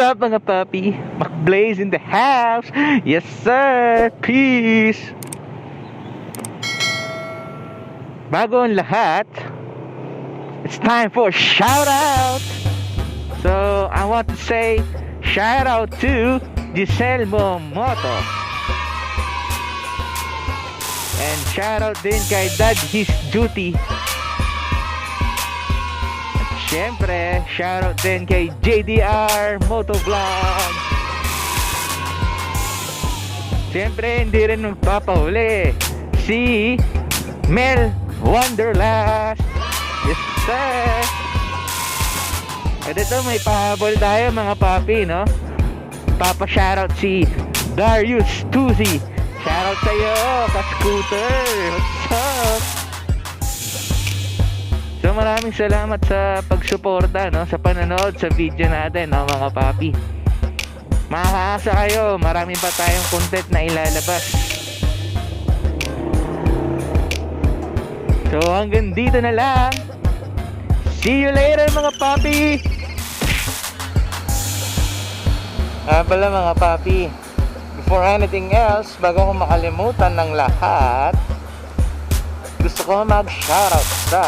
up mga papi? McBlaze in the house. Yes sir. Peace. Bago ang lahat, it's time for shout out. So I want to say shout out to Giselle Momoto. And shout out din kay Dad His Duty. Siyempre, shoutout din kay JDR Motovlog. Siyempre, hindi rin magpapahuli si Mel Wonderlust. Yes sir. At ito, may pahabol tayo mga papi, no? Papa-shoutout si Darius Tuzi. Shoutout sa'yo, ka-scooter. What's up? So maraming salamat sa pagsuporta, no, sa panonood sa video natin, no, mga papi. Makakaasa kayo, marami pa tayong content na ilalabas. So hanggang dito na lang. See you later mga papi. Pala mga papi, before anything else, bago ko makalimutan ng lahat, gusto ko mag-shoutout sa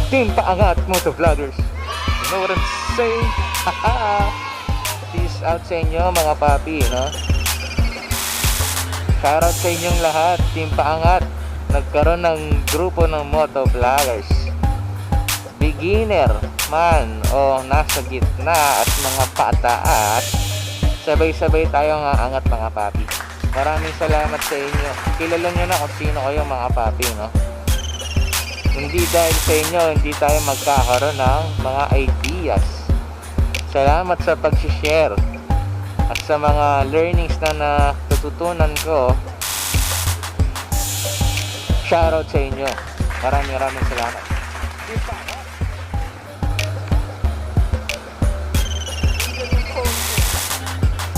Team Paangat Motovloggers. You know what I'm saying? Peace out sa inyo mga papi, no? Shoutout sa inyong lahat, Team Paangat. Nagkaroon ng grupo ng motovloggers. Beginner man o nasa gitna at mga pataas, sabay-sabay tayong aangat mga papi. Maraming salamat sa inyo. Kilala nyo na kung sino kayo mga papi, no? Hindi dahil sa inyo, hindi tayo magkakaroon ng mga ideas. Salamat sa pag-share at sa mga learnings na natututunan ko. Shoutout sa inyo. Maraming salamat.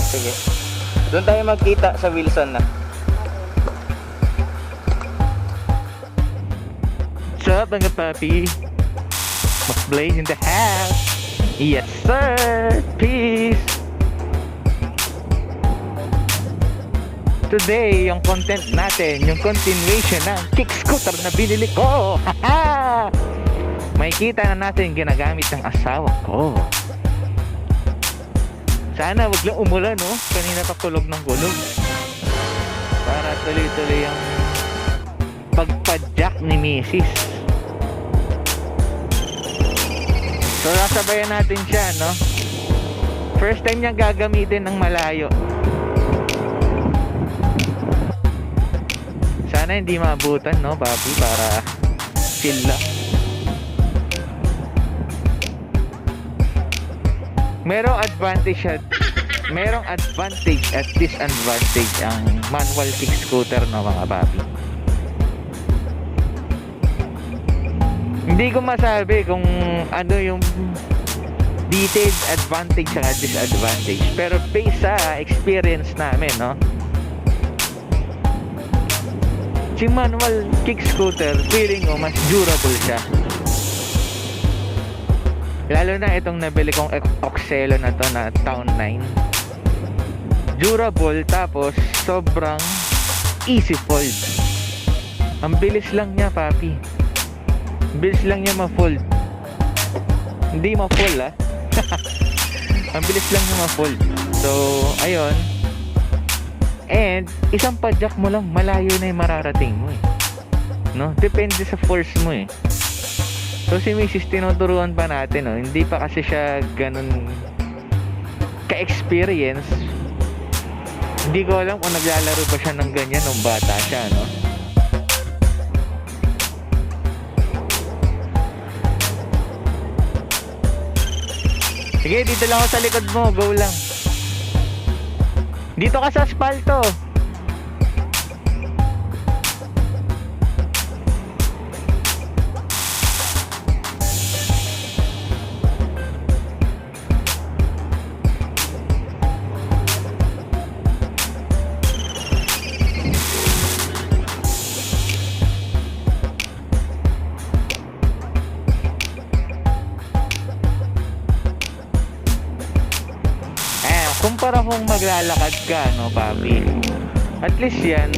Sige. Doon tayo magkita sa Wilson na. What's up mga papi? McBlaze in the house. Yes sir. Peace. Today, yung content natin, yung continuation ng kick scooter na binili ko. May kita na natin ginagamit ng asawa ko. Sana wag lang umulan, no? Kanina pa kulog ng kulog. Para tuloy-tuloy yung pagpadyak ni Mrs. So sasabayan natin siya, no? First time niya gagamitin ng malayo. Sana hindi maabutan, no, papi, para chill lang. Merong advantage at disadvantage ang manual kick scooter, no, mga papi. Hindi ko masabi kung ano yung detailed advantage at disadvantage, pero based sa experience namin, no, si manual kick scooter, feeling ko mas durable siya. Lalo na itong nabili kong Oxelo na to na Town 9. Durable, tapos sobrang easy fold. Ang bilis lang niya, papi. Bilis lang niya ma-fold. Hindi ma-fold, ah. Ang bilis lang niya ma-fold. So, ayun. And isang padyak mo lang, malayo na yung mararating mo, eh. No? Depende sa force mo, eh. So si Mrs. tinuturuan pa natin, no? Hindi pa kasi siya ganun ka-experience. Hindi ko alam kung naglalaro pa siya ng ganyan nung bata siya, no? Sige, dito lang ako sa likod mo. Go lang. Dito ka sa asfalto. kumpara kung maglalakad ka, no, papi. At least yan,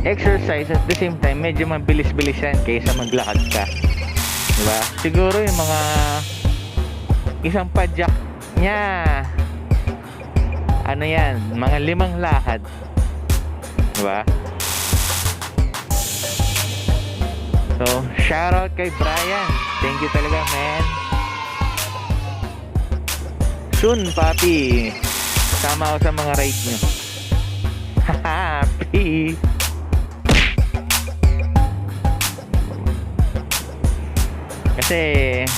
exercise at the same time, medyo mabilis-bilis yan kaysa maglakad ka. Diba? Siguro yung mga isang padyak niya, ano yan, mga 5 lakad. Diba? So, shoutout kay Brian. Thank you talaga, man. Soon, papi, sama ako sa mga ride nyo. Happy. Kasi,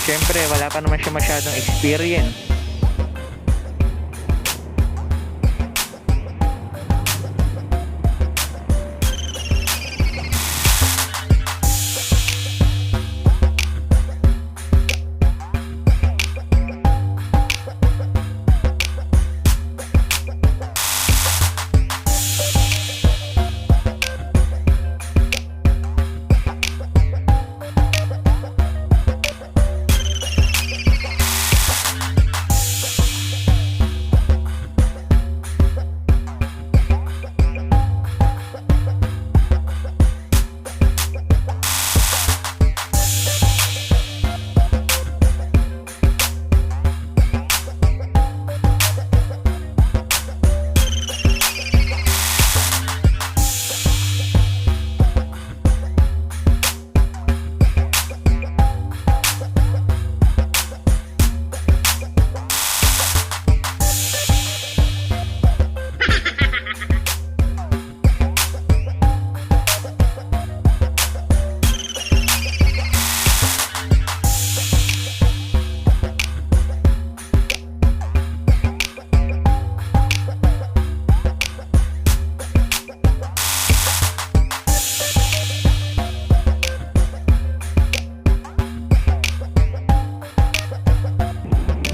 syempre, wala pa naman siya masyadong experience.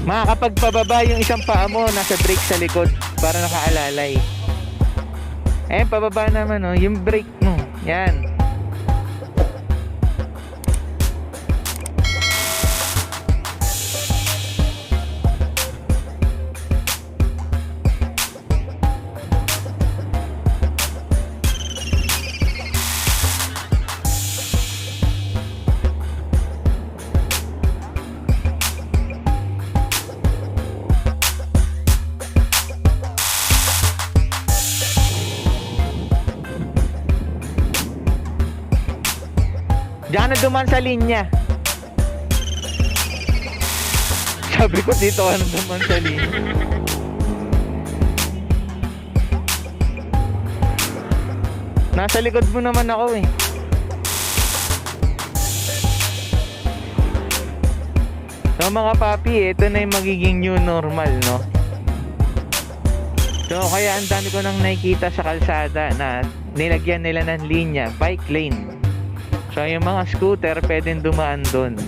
Makakapagpababa yung isang paa mo, nasa brake sa likod para nakaalalay. Pababa naman, oh, yung brake mo. Yan. Diyan na duman sa linya. Sabi ko dito ka na duman sa linya. Nasa likod mo naman ako eh. So mga papi, ito na yung magiging new normal, no? So kaya ang dami ko nang nakikita sa kalsada na nilagyan nila ng linya, bike lane. So yung mga scooter pwedeng dumaan doon.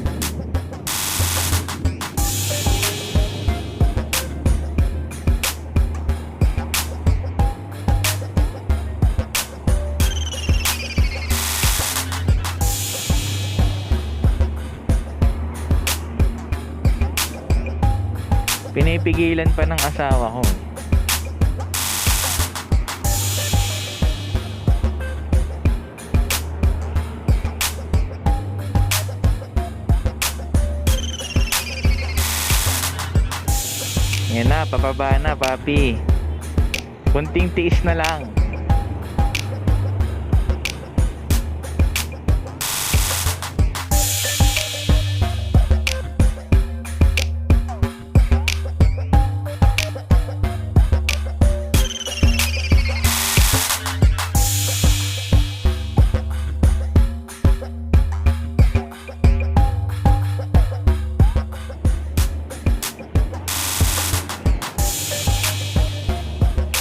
Pinipigilan pa ng asawa ko. Yan na, papaba na, papi. Kunting tiis na lang.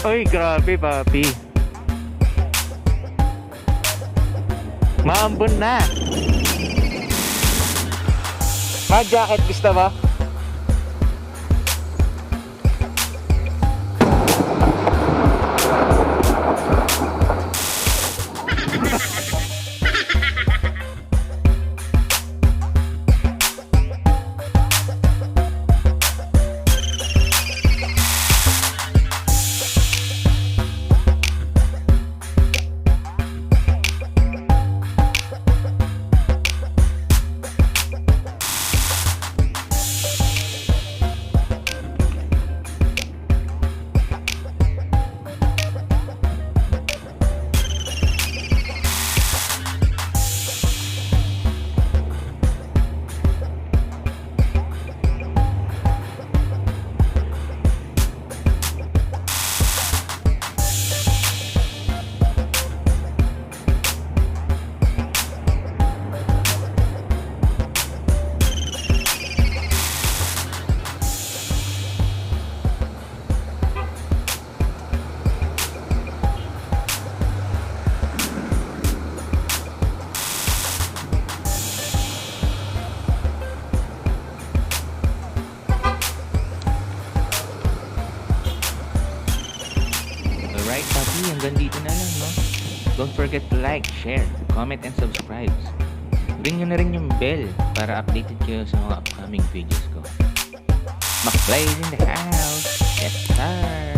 Uy, grabe, papi. Maambon na. Ma-jacket gusto ba? hanggang dito na lang, no? Don't forget to like, share, comment, and subscribe. Ring nyo na rin yung bell para updated kayo sa mga upcoming videos ko. McFly is in the house. Yes, sir.